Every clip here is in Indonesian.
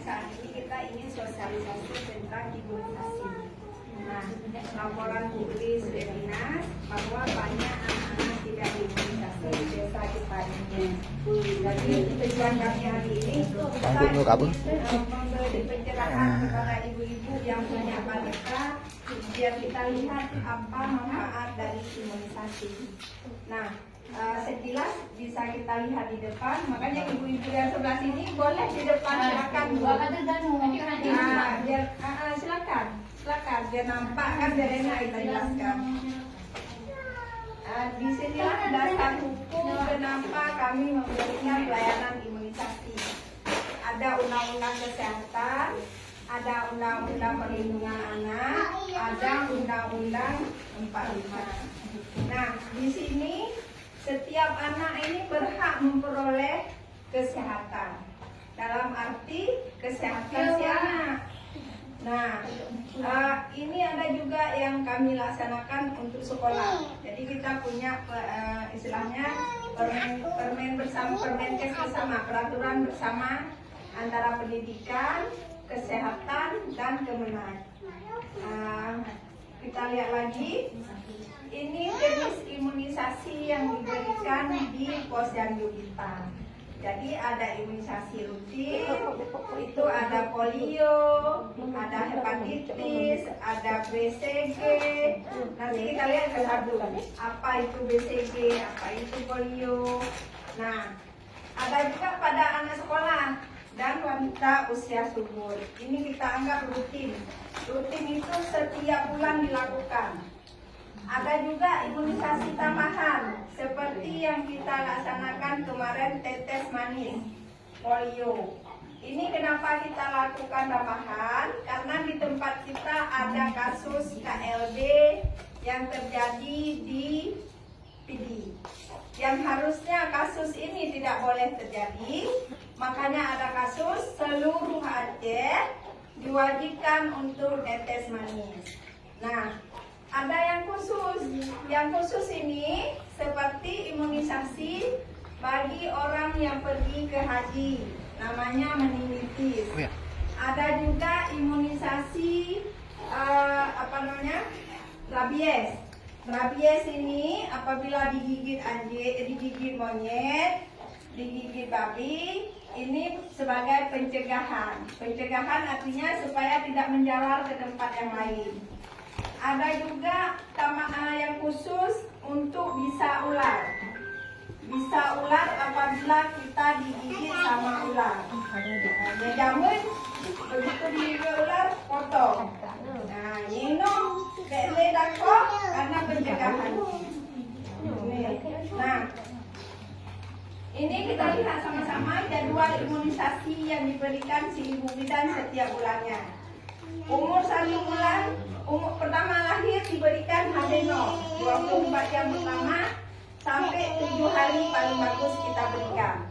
saat ini kita ingin sosialisasi tentang imunisasi. Nah, laporan publik Dinas bahwa banyak anak-anak tidak diimunisasi di desa kita ini. Jadi tujuan kami hari ini kita memberi pencerahan kepada ibu-ibu yang punya balita biar kita lihat apa manfaat dari imunisasi. Nah, sekilas bisa kita lihat di depan, makanya ibu-ibu yang sebelah sini boleh di depan, silakan Bu. Silakan biar nampak kan, biar enak kita jelaskan. Di sinilah dasar hukum kenapa kami memberikan pelayanan imunisasi. Ada undang-undang kesehatan, ada undang-undang perlindungan anak, ada undang-undang 45. Nah, di sini setiap anak ini berhak memperoleh kesehatan. Dalam arti kesehatan si anak. Nah, ini ada juga yang kami laksanakan untuk sekolah. Jadi kita punya istilahnya permenkes bersama, peraturan bersama antara pendidikan, kesehatan, dan Kemenag. Kita lihat lagi. Ini jenis imunisasi yang diberikan di posyandu kita. Jadi ada imunisasi rutin, itu ada polio, ada hepatitis, ada BCG. Nanti kita lihat satu, apa itu BCG, apa itu polio. Nah, ada juga pada anak sekolah dan wanita usia subur. Ini kita anggap rutin. Rutin itu setiap bulan dilakukan. Ada juga imunisasi tambahan seperti yang kita laksanakan kemarin, tetes manis, polio. Ini kenapa kita lakukan tambahan? Karena di tempat kita ada kasus KLB yang terjadi di PD. Yang harusnya kasus ini tidak boleh terjadi, makanya ada kasus seluruh Aceh diwajibkan untuk tetes manis. Nah, ada yang khusus. Yang khusus ini seperti imunisasi bagi orang yang pergi ke haji, namanya meningitis. Ada juga imunisasi rabies. Rabies ini apabila digigit anjing, digigit monyet, digigit babi, ini sebagai pencegahan. Pencegahan artinya supaya tidak menjalar ke tempat yang lain. Ada juga yang khusus untuk bisa ular. Bisa ular apabila kita digigit sama ular. Dia jamun, begitu digigit ular, potong. Nah, minum bele dako karena pencegahan. Nah, ini kita lihat sama-sama jadwal imunisasi yang diberikan si ibu bidan setiap bulannya. Umur 1 bulan, umur pertama lahir diberikan HB0 24 jam pertama sampai 7 hari paling bagus kita berikan.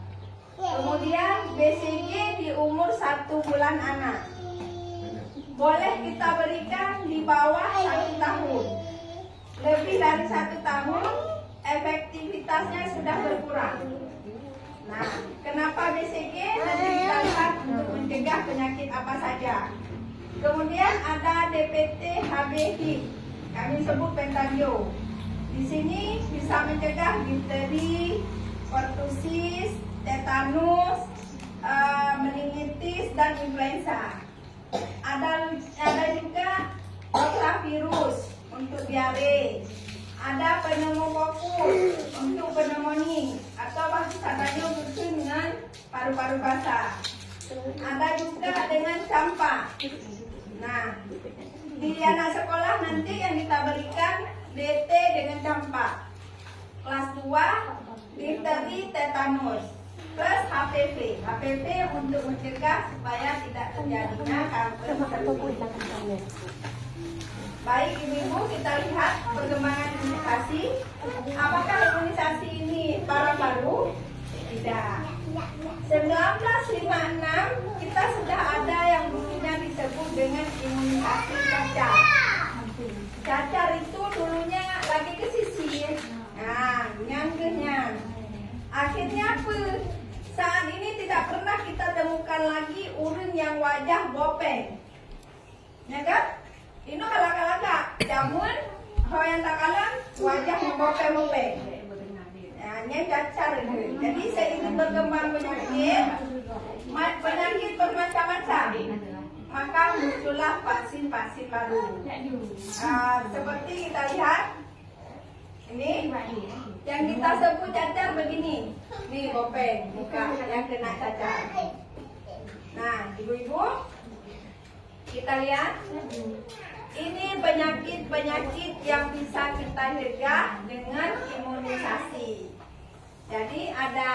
Kemudian BCG di umur 1 bulan anak. Boleh kita berikan di bawah 1 tahun. Lebih dari 1 tahun efektivitasnya sudah berkurang. Nah, kenapa BCG? Nanti kita lihat untuk mencegah penyakit apa saja. Kemudian ada DPT HB-HIV, kami sebut pentadio. Di sini bisa mencegah difteri, pertusis, tetanus, meningitis, dan influenza. Ada juga rotavirus untuk diare. Ada pneumokokus untuk pneumonia atau bahasanya mungkin dengan paru-paru basah. Ada juga dengan campak. Nah, di anak sekolah nanti yang kita berikan DT dengan campak. Kelas 2, difteri, tetanus, plus HPV. HPV untuk mencegah supaya tidak terjadinya kanker cervix. Baik ibu-ibu, kita lihat perkembangan imunisasi. Apakah imunisasi ini paru-paru? Tidak. 1956 kita sudah ada yang dulunya disebut dengan imunisasi cacar. Cacar itu dulunya lagi kesisir. Nah, nyangkehnya. Akhirnya apa? Saat ini tidak pernah kita temukan lagi urin yang wajah bopeng. Ya kan? Ini kalak-kalak jamun hoyan takalan wajah bopeng-bopeng. Nah, ini cacar ini. Jadi seiring berkembang penyakit bermacam-macam, maka muncullah vaksin-vaksin baru. Seperti kita lihat ini yang kita sebut cacar begini. Nih bopeng, muka yang kena cacar. Nah, ibu-ibu, kita lihat ini penyakit-penyakit yang bisa kita cegah dengan imunisasi. Jadi ada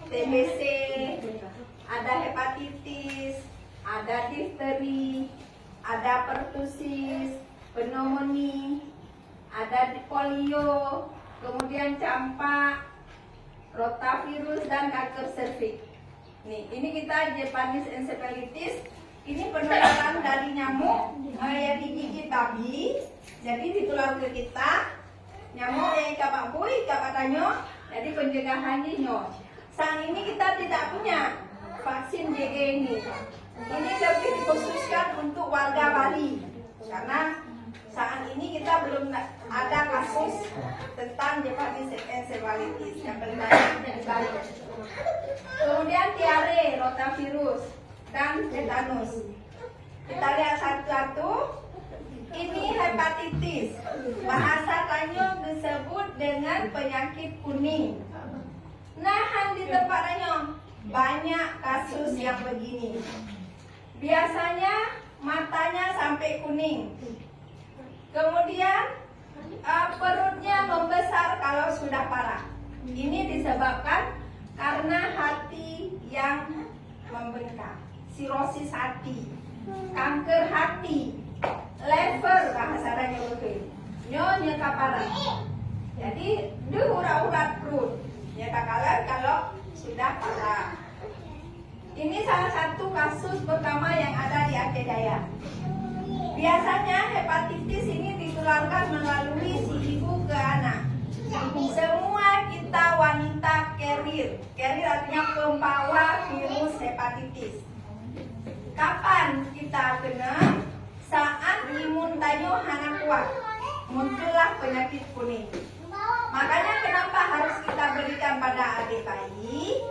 TBC, ada hepatitis, ada difteri, ada pertusis, pneumonia, ada polio, kemudian campak, rotavirus, dan kanker serviks. Nih, ini kita Japanese encephalitis. Ini penularan dari nyamuk yang digigit babi, jadi ditular ke kita. Nyamuk yang kapak bui, kapak tanyo, jadi pencegahannya nyo. Saat ini kita tidak punya vaksin JG ini. Ini lebih dikhususkan untuk warga Bali, karena saat ini kita belum ada kasus tentang Japanese encephalitis yang paling banyak di Bali. Kemudian diare, rotavirus, dan tetanus. Kita lihat satu-satu. Ini hepatitis. Bahasa Tanyo disebut dengan penyakit kuning. Nah, di tempat Tanyo banyak kasus yang begini. Biasanya matanya sampai kuning. Kemudian perutnya membesar kalau sudah parah. Ini disebabkan karena hati yang membengkak, sirosis hati, kanker hati, lever bahasanya betul, nyonya kaparan. Jadi urat-urat perut, ya kakalan kalau sudah parah. Ini salah satu kasus pertama yang ada di Aceh Jaya. Biasanya hepatitis ini ditularkan melalui si ibu ke anak. Semua kita wanita carrier artinya pembawa virus hepatitis. Kapan kita kena? Saat imun tayo hana kuat, muncullah penyakit kuning. Makanya kenapa harus kita berikan pada adik bayi,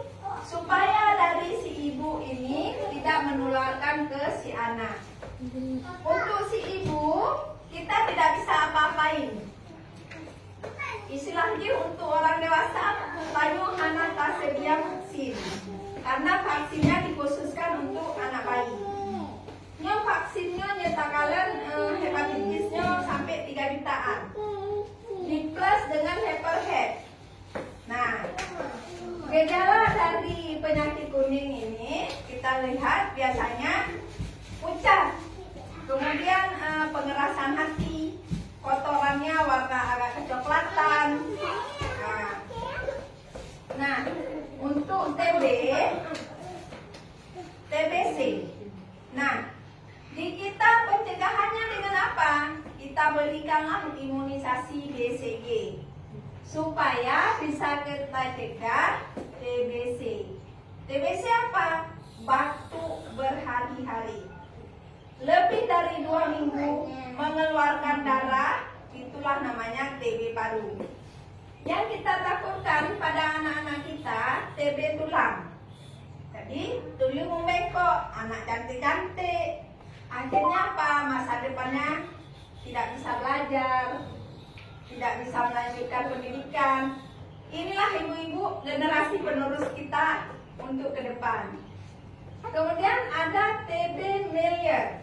supaya dari si ibu ini tidak menularkan ke si anak. Untuk si ibu, kita tidak bisa apa-apain. Istilahnya untuk orang dewasa, tayo hana tersedia vaksin. Karena vaksinnya dikhususkan untuk anak bayi. Nyo vaksinnya nyatakan hepatitisnya sampai 3 jutaan. Di plus dengan Heperhead. Nah, gejala dari penyakit kuning ini kita lihat biasanya pucat. Kemudian pengerasan hati, kotorannya warna agak kecoklatan. Nah, untuk TBC. Nah, di kita pencegahannya dengan apa? Kita berikanlah imunisasi BCG supaya bisa kita cegah TBC. TBC apa? Batuk berhari-hari. Lebih dari 2 minggu mengeluarkan darah, itulah namanya TB paru. Yang kita takutkan pada anak-anak kita, TB tulang. Jadi tuyul membengkok, anak cantik-cantik. Akhirnya apa? Masa depannya tidak bisa belajar, tidak bisa melanjutkan pendidikan. Inilah ibu-ibu generasi penerus kita untuk ke depan. Kemudian ada TB Melior.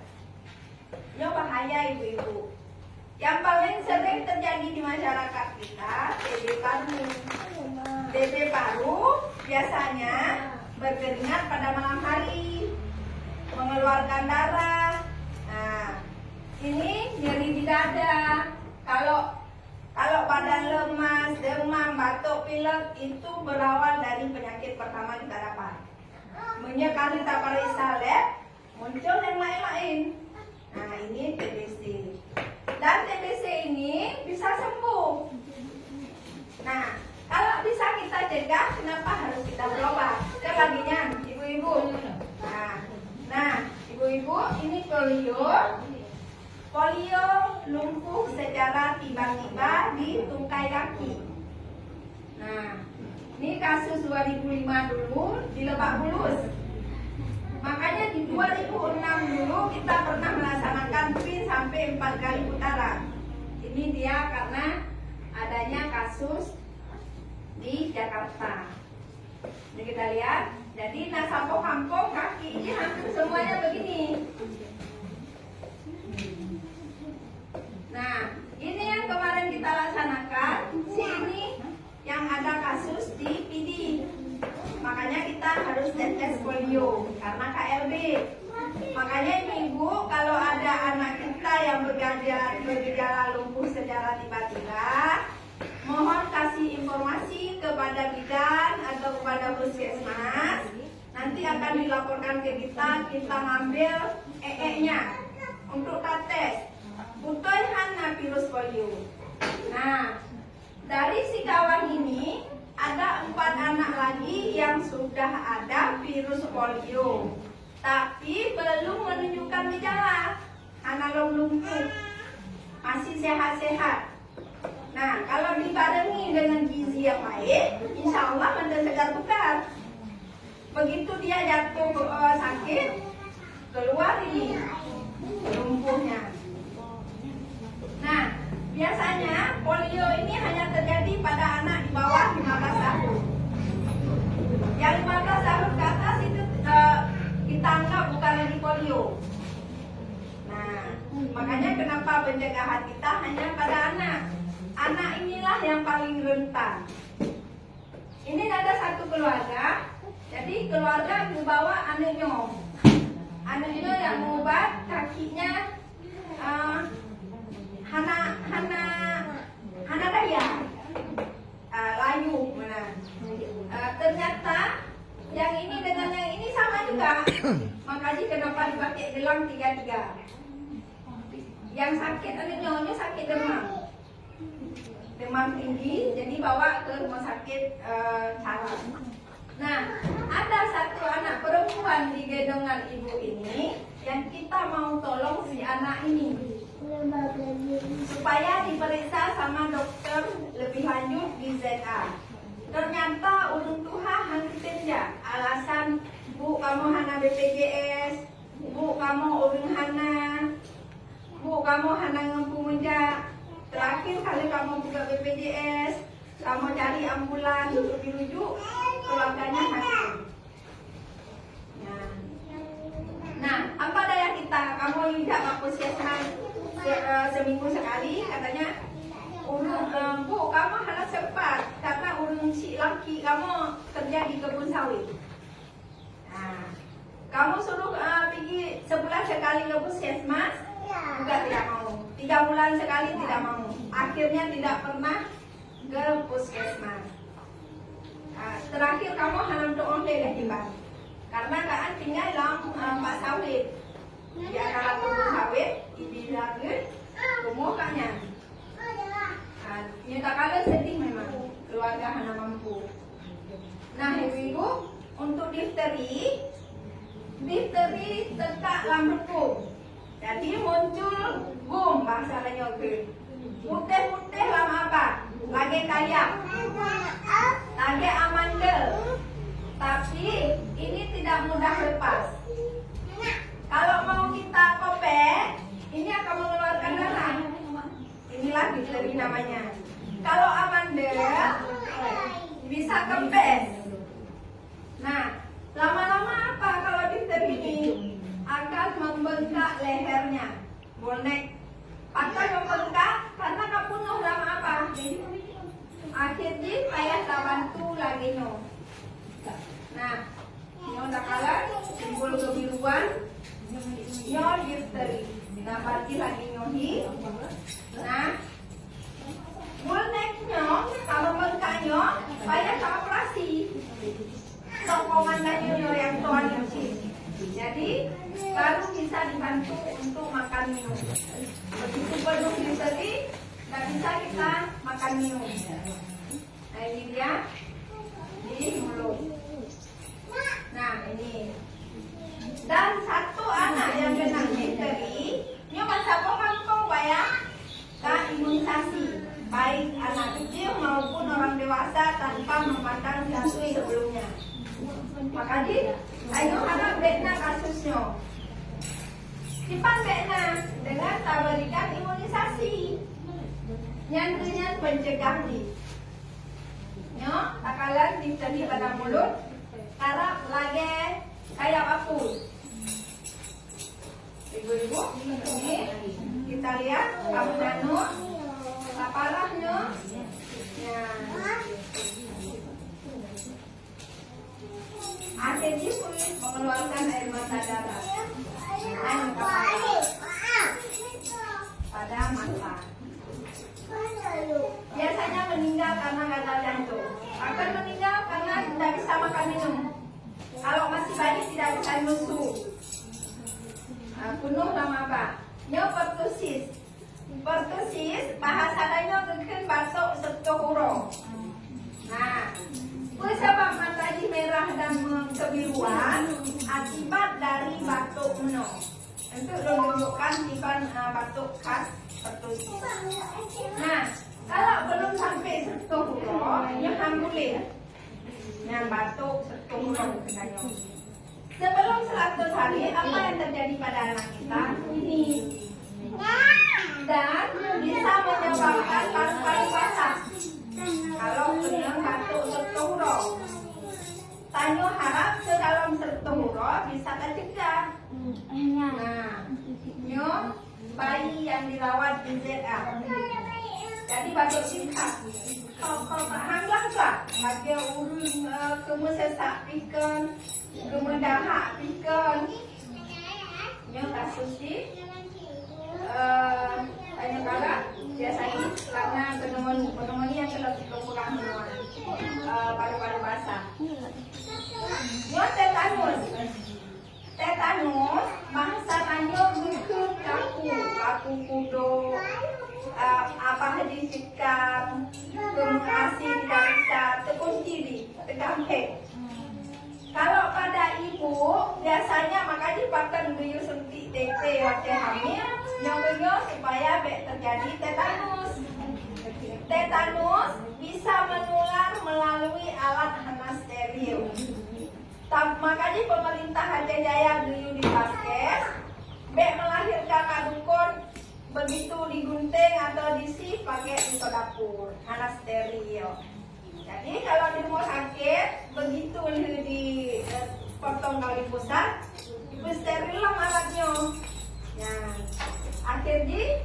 Ini bahaya ibu-ibu. Yang paling sering terjadi di masyarakat kita TB paru. TB paru biasanya berkeringat pada malam hari, mengeluarkan darah. Nah, ini nyeri di dada. Kalau badan lemas, demam, batuk, pilek itu berawal dari penyakit pertama kita dapat. Menyekali kita periksa lab, muncul yang lain-lain. Nah, ini TBC. Dan TBC ini bisa sembuh. Nah, kalau bisa kita cegah, kenapa harus kita berobat? Kebagian, ibu-ibu. Nah, ibu-ibu, ini polio. Polio lumpuh secara tiba-tiba di tungkai kaki. Nah, ini kasus 2005 dulu di Lebak Bulus. Makanya di 2006 dulu kita pernah melaksanakan PIN sampai 4 kali putaran. Ini dia karena adanya kasus di Jakarta. Ini kita lihat. Jadi nasapo kampung kaki ini hampir semuanya begini. Nah, ini yang kemarin kita laksanakan. Sini yang ada kasus di PD. Makanya kita harus tes polio karena KLB. Makanya ibu, kalau ada anak kita yang bergejala lumpuh secara tiba-tiba, mohon kasih informasi kepada bidan atau kepada puskesmas. Nanti akan dilaporkan ke kita ngambil EE-nya untuk tes. Bukan hanya virus polio. Nah, dari si kawan ini ada 4 anak lagi yang sudah ada virus polio, tapi belum menunjukkan gejala, analog lumpuh, masih sehat-sehat. Nah, kalau dibarengi dengan gizi yang baik, insya Allah menjadi segar bugar. Begitu dia jatuh sakit, keluar ini lumpuhnya. Nah, biasanya polio ini hanya terjadi pada anak di bawah 15 tahun. Yang 15 tahun ke atas itu kita anggap bukan lagi polio. Nah, makanya kenapa pencegahan kita hanya pada anak. Anak inilah yang paling rentan. Ini ada satu keluarga. Jadi keluarga membawa anaknya. Anaknya yang mengobat kakinya Hana daya layu mana. Ternyata yang ini dengan yang ini sama juga. Makanya kenapa dipakai gelang 3-3. Yang sakit anaknya sakit demam tinggi, jadi bawa ke rumah sakit saraf. Nah, ada satu anak perempuan di gendongan ibu ini yang kita mau tolong si anak ini supaya diperiksa sama dokter lebih lanjut di ZA. Ternyata ulun tuha hantinja alasan, Bu kamu hana BPJS, Bu kamu ulun hana, Bu kamu hana ngempu menja. Terakhir kali kamu buka BPJS, kamu cari ambulan untuk dirujuk, keluarganya sakit. Nah, apa daya kita? Kamu tidak ke puskesmas seminggu sekali, katanya, Bu, kamu harus cepat karena urung si laki kamu kerja di kebun sawit. Nah, kamu suruh pergi sebulan sekali ke puskesmas, juga tidak mau. 3 bulan sekali tidak mau. Akhirnya tidak pernah ke puskesmas. Terakhir kamu hanam doang deh tiba. Karena kan tinggal dalam Pak sawit. Di antara kebun sawit, dibilangin rumahnya. Nyata kalian sedih memang keluarga hana mampu. Nah, ibu untuk difteri tetap lambung. Jadi muncul gum bahasa Lenyoke. Putih-putih lama apa? Lagi kayak, lagi amandel. Tapi ini tidak mudah lepas. Kalau mau kita kopek, ini akan mengeluarkan darah. Inilah difteri namanya. Kalau amandel bisa kempes. Nah, lama-lama apa kalau difteri ini? Akan membengkak lehernya, bonek. Akan membengkak karena kapunuh lama apa? Akhirnya payah tak bantu lagi no. Nah, nyo tak kalah timbul kebiruan, nyo difteri. Nah, berarti lagi nyohi. Nah, boneknya kalau bengkaknya payah tak operasi. Sokongan lagi nyo yang tuan nyuci. Jadi baru bisa dibantu untuk makan minum. Begitu penuh difteri, nggak bisa kita makan minum. Nah, ini dia di mulut. Nah, ini. Dan satu anak yang Makanya ayo harap bekna kasusnya. Sipan bekna dengan berikan imunisasi. Yang pencegah di. Nyo, takalan diberi pada mulut. Harap lagi kayak apapun. Ibu-ibu, ini kita lihat kamu danu, parahnya. Ya. Akhirnya pun mengeluarkan air mata darah. Pada mata. Biasanya meninggal karena gagal jantung. Akan meninggal karena tidak bisa makan minum. Kalau masih bayi tidak bisa mesu. Penuh nama apa? Nyo pertusis. Pertusis bahasanya mungkin batuk serta huruf. Nah, sebab mata ini merah dan kebiruan akibat dari batuk meno. Untuk menunjukkan sifat batuk khas pertusis. Nah, kalau belum sampai serta huruf, nyo boleh. Yang batuk serta huruf katanya. Sebelum 100 hari, apa yang terjadi pada anak kita? Ini. Dan bisa menyebabkan paru-paru basah. Kalau kena batuk serta Tanyo harap ke dalam serta bisa tercegah. Nah, nyo bayi yang dirawat di ZA. Jadi batuk singkat. Kau pahanglah tak? Bagi urun kemesesak pikan, kemedahak pikan. Nyo kasus di tanya kala biasanya karena pneumonia yang terlalu kurang paru-paru basah. Nyo tetanus bangsa tanyo bukan kaku kudo apa hadisikan kemuasi tidak bisa terkunci di tegampek. Kalau pada ibu biasanya makanya pakai guyu suntik TT waktu hamil nyonya supaya terjadi tetanus. Tetanus bisa menular melalui alat hana steril. Makanya pemerintah Aceh Jaya guyu di Paskes melahirkan kadukun begitu digunting atau diisi pakai pisau dapur hana steril. Jadi kalau di rumah sakit begitu dipotong kali pusat, ibu steril lah alatnya. Ya, akhirnya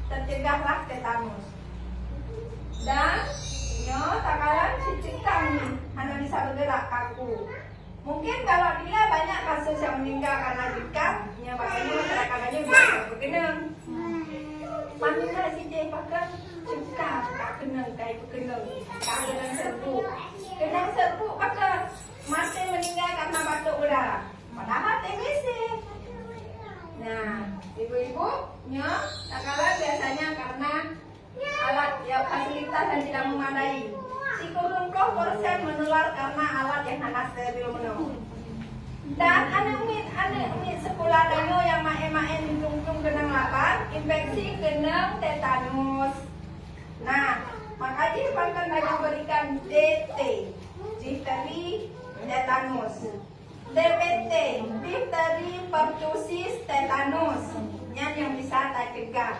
tercegahlah tetanus. Dan nyo takalan cicikkan hanya bisa bergerak kaku. Mungkin kalau dia banyak kasus yang meninggal karena jikat, nya makanya masyarakat juga berkenang. Mana si dia pakai jikat, tak kenang kayak kenang, tak kenang serbuk. Kenang serbuk pakai mati meninggal karena batuk udara. Padahal TBC. Nah, ibu-ibu, nya takalan biasanya karena alat ya fasilitas yang tidak memadai. 90% menular karena alat yang hana steril menung. Dan anak-anak sekolah danyo yang mae-mae tungtung kenang lapan, infeksi kenang tetanus. Nah, makanya bahkan lagi berikan DT, difteri tetanus. DPT, difteri pertusis tetanus, yang bisa tercegah.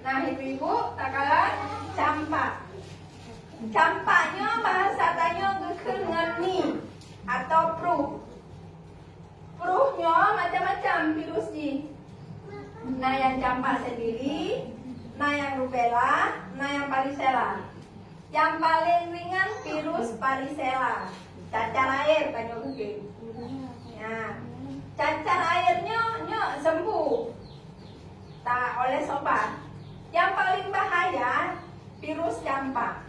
Nah, ibu-ibu, takalan campak. Campaknya bahasa tanya ngeni atau pruh. Pruhnya macam-macam virus di. Nah, yang campak sendiri, nah yang rubella, nah yang varicella. Yang paling ringan virus varicella. Cacar air tanya mungkin. Ya, cacar airnya sembuh. Tak oleh sobat. Yang paling bahaya virus campak.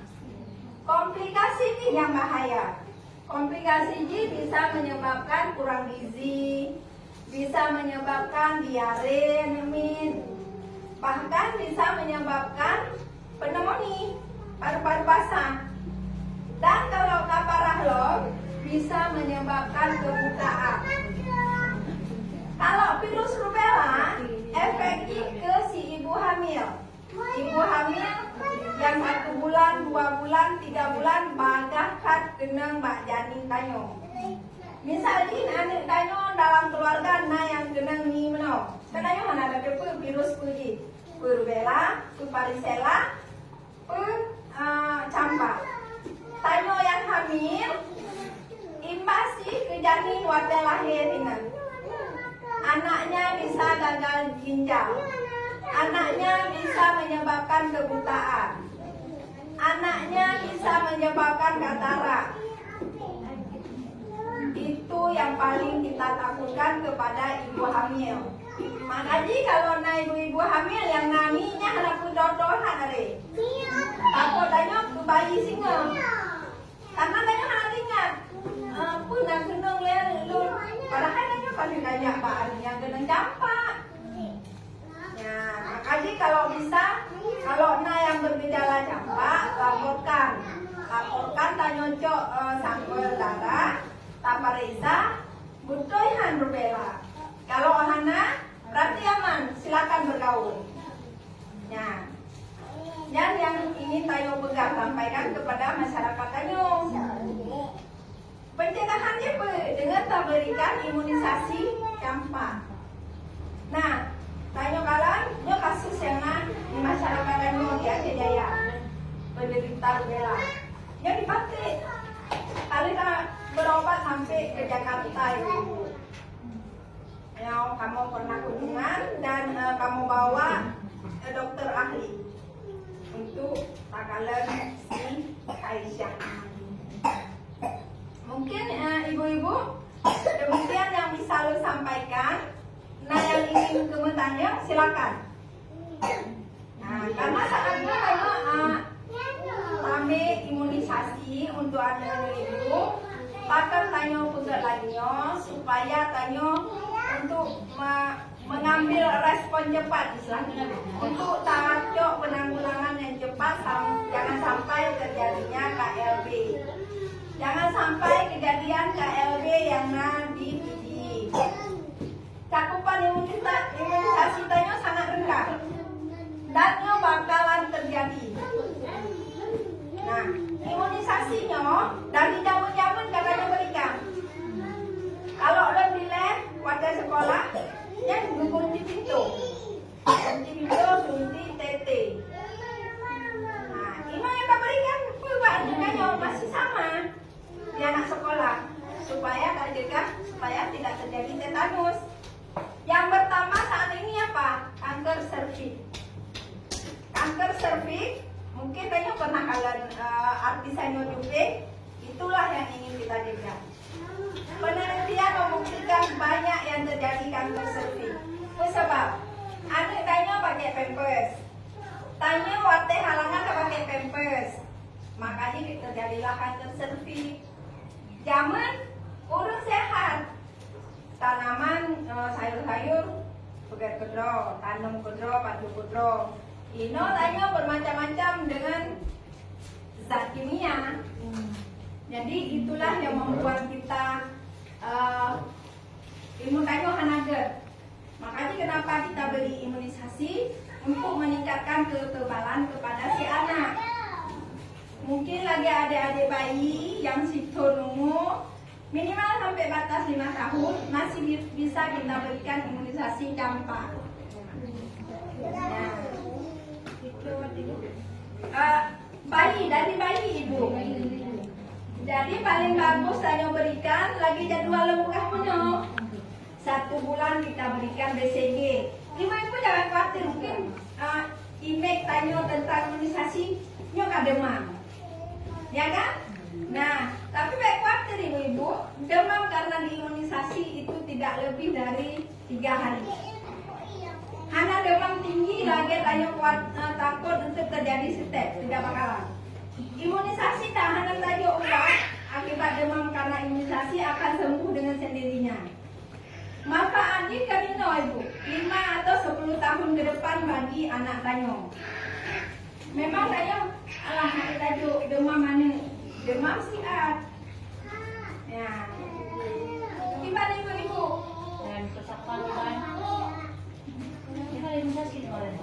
Komplikasi ini yang bahaya. Komplikasi ini bisa menyebabkan kurang gizi, bisa menyebabkan diare, anemin, bahkan bisa menyebabkan pneumonia, paru-paru basah. Dan kalau parah loh, bisa menyebabkan kebutaan. Kalau virus rubella, efeknya ke si ibu hamil. Ibu hamil yang 1 bulan, 2 bulan, 3 bulan bagah kat kenang bak janin tayo. Misalnya anak tanya dalam keluarga nah yang kena ni mana? Karena yang mana ada virus pergi, rubella, varicella, campak. Tanya yang hamil, imbasi ke janin waktu lahir ini. Anaknya bisa gagal ginjal, anaknya bisa menyebabkan kebutaan, anaknya bisa menyebabkan katarak. Itu yang paling kita takutkan kepada ibu hamil. Makanya kalau na ibu-ibu hamil yang naminya anak jodohan ada. Takut tanya ke bayi singa. Karena tanya anak ingat. Pun nak gendong lu. Padahal tanya paling banyak bahan yang gendong campak. Ya, makanya kalau bisa, kalau na yang bergejala campak, laporkan tanya cok sampel darah. Taparisa, butuhan rubella. Kalau hana, berarti aman. Silakan bergaul. Ya, dan yang ingin Tayo pegang sampaikan kepada masyarakat Tayo. Pencegahan JP dengan tak berikan imunisasi campak. Nah, Tayo kalian, nyo kasus yang di masyarakat Tayo di Aceh Jaya, penderita rubella. Nyo dipakai. Kali berobat sampai ke Jakarta ibu. Yang kamu pernah kunjungan dan kamu bawa dokter ahli untuk takalan si Aisyah. Mungkin ibu-ibu demikian yang bisa lu sampaikan. Nah yang ingin bertanya silakan. Nah karena saatnya kami imunisasi untuk anak-anak ibu. Bahkan Tanyo pegat lagi supaya Tanyo untuk mengambil respon cepat istilahnya untuk tajuk penanggulangan yang cepat. Jangan sampai terjadinya KLB, jangan sampai kejadian KLB yang di PD. Cakupan imunisasi Tanyo sangat rendah dan bakalan terjadi. Nah, imunisasinya dari zaman-zaman katanya berikan. Kalau udah dilihat warga sekolah, yang kunci pintu, suntik TT. Nah, ini yang kita berikan juga masih sama di anak sekolah supaya tercegah, supaya tidak terjadi tetanus. Yang pertama saat ini apa? Kanker serviks. Kanker serviks. Mungkin tanya pernah kalian artisannya juga, itulah yang ingin kita jaga. Penelitian membuktikan banyak yang terjadi kanker serviks. Sebab anak tanya pakai pampers, tanya waktu halangan pakai pampers, makanya terjadilah kanker serviks. Zaman urus sehat, tanaman sayur-sayur, pegat kedro, tanam kedro, padu kedro. Ino tanya bermacam-macam dengan zat kimia. Jadi itulah yang membuat kita imun Tayo hanager. Makanya kenapa kita beri imunisasi untuk meningkatkan kekebalan kepada si anak. Mungkin lagi adik-adik bayi yang sito nunggu minimal sampai batas 5 tahun masih bisa kita berikan imunisasi campak. Bayi dari bayi ibu. Jadi paling bagus saya berikan lagi jadwal lengkap punya. 1 bulan kita berikan BCG. Ibu-ibu jangan khawatir, mungkin email tanya tentang imunisasi nyoka demam, ya kan? Nah, tapi baik khawatir ibu-ibu, demam karena diimunisasi itu tidak lebih dari 3 hari. Hanya demam tinggi lagi tanya takut untuk terjadi step, tidak bakalan. Imunisasi tahanan tadi obat akibat demam karena imunisasi akan sembuh dengan sendirinya. Manfaatnya karena ibu 5 atau 10 tahun ke depan bagi anak Tanyo. Memang Tanyo alah tajuk demam mana? Demam siat. Ya. Gimana ibu-ibu? Dan kesakan kan? Kita imunisasi kemarin.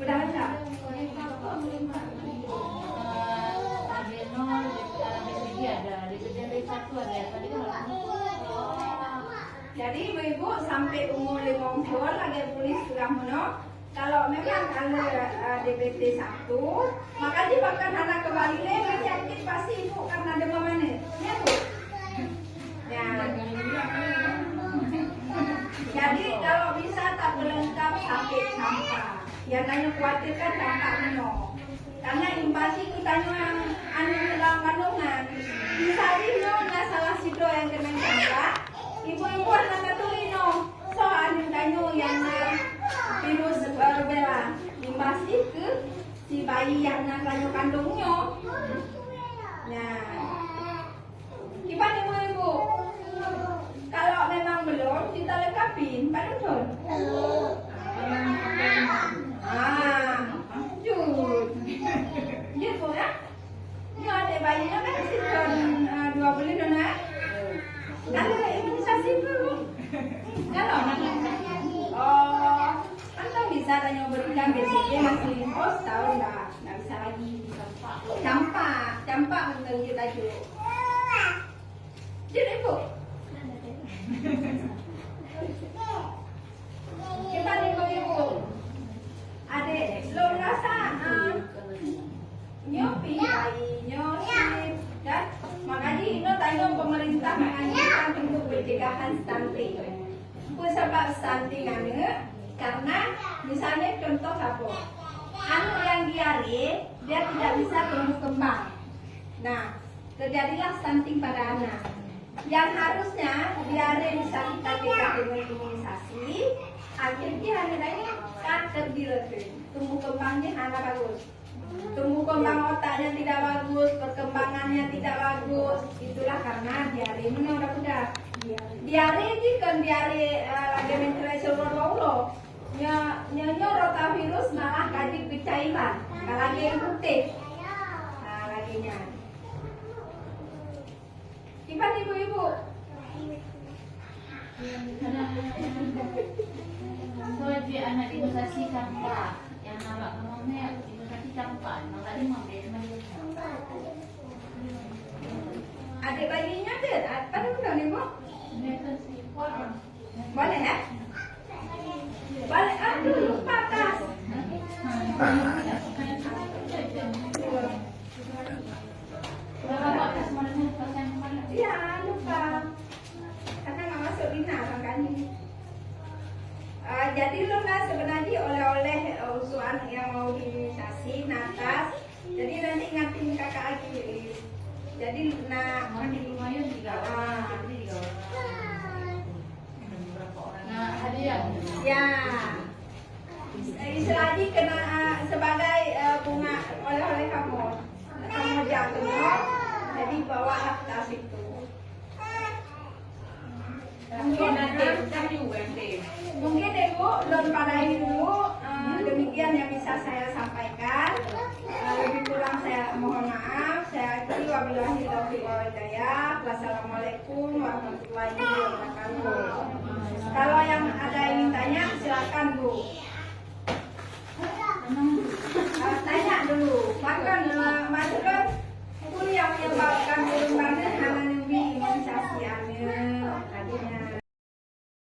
Udah ada? Agenol, BCG ada, BCG Jadi ibu-ibu sampai umur 50 lagi tulis sudah mono. Kalau memang ada DBT 1, maka di bahkan anak kembali penyakit pasti ibu karena demam mana? Ya bu. Ya. Jadi kalau bisa tak lengkap sampai campak. Yang nanya khawatirkan campak mono. Karena invasi kita yang anu dalam kandungan. Bisa dino nggak salah sido yang kena campak. Ibu-ibu anak tulino. Soalnya kanyo yang virus rubella invasi ke si bayi yang kanyo kandungnya. Nah, gimana ibu-ibu? Kalau memang belum kita lengkapin, betul? Lanjut. Gitu ya? Ini ada bayinya kan sekitar 2 bulan dona. Ada imunisasi belum? Kalau oh, kan bisa tanya berikan BCG masih limpos tahu nggak bisa lagi. Campak betul kita juga. Jadi bu, kita nih ibu, adek lo rasa nyopi bayi nyosip dan makanya ini tanya pemerintah menganjurkan untuk pencegahan stunting. Sebab stunting karena misalnya contoh apa? Anak yang diare dia tidak bisa tumbuh kembang. Nah, terjadilah stunting pada anak. Yang harusnya diare bisa kita cegah dengan imunisasi, akhirnya anaknya kan terdiretkan. Tumbuh kembangnya anak bagus. Tumbuh kembang otaknya tidak bagus, perkembangannya tidak bagus. Itulah karena diare ini udah. Diare ini kan diare lagi mencari seluruh Allah. Nyonya rotavirus malah kaji kecairan, lagi yang putih. Nah, laginya. Gimana ibu-ibu? Soalnya anak imunisasi campak, yang nampak ngomongnya imunisasi campak, makanya mampu Adik bayinya ada? Apa udah nih bu? Boleh ya? Boleh, aduh lupa tas. Iya lupa. Karena nggak masuk Dina makanya. Jadi Luna sebenarnya oleh-oleh usulan yang mau diimunisasi natas. Jadi nanti ingatin kakak lagi. Jadi nah lumayan juga. Nah, hadiah. Ya, istilahnya kena sebagai bunga oleh kamu jatuh, jadi bawalah tas itu. Mungkin ibu belum padahi dulu. Demikian yang bisa saya sampaikan. Lebih kurang saya mohon maaf. Saya akhiri wabillahi taufiq wal hidayah. Wassalamualaikum warahmatullahi wabarakatuh. Kalau yang ada ingin tanya silakan bu. Tanya dulu. Bahkan masukkan kuliah yang menyebabkan burung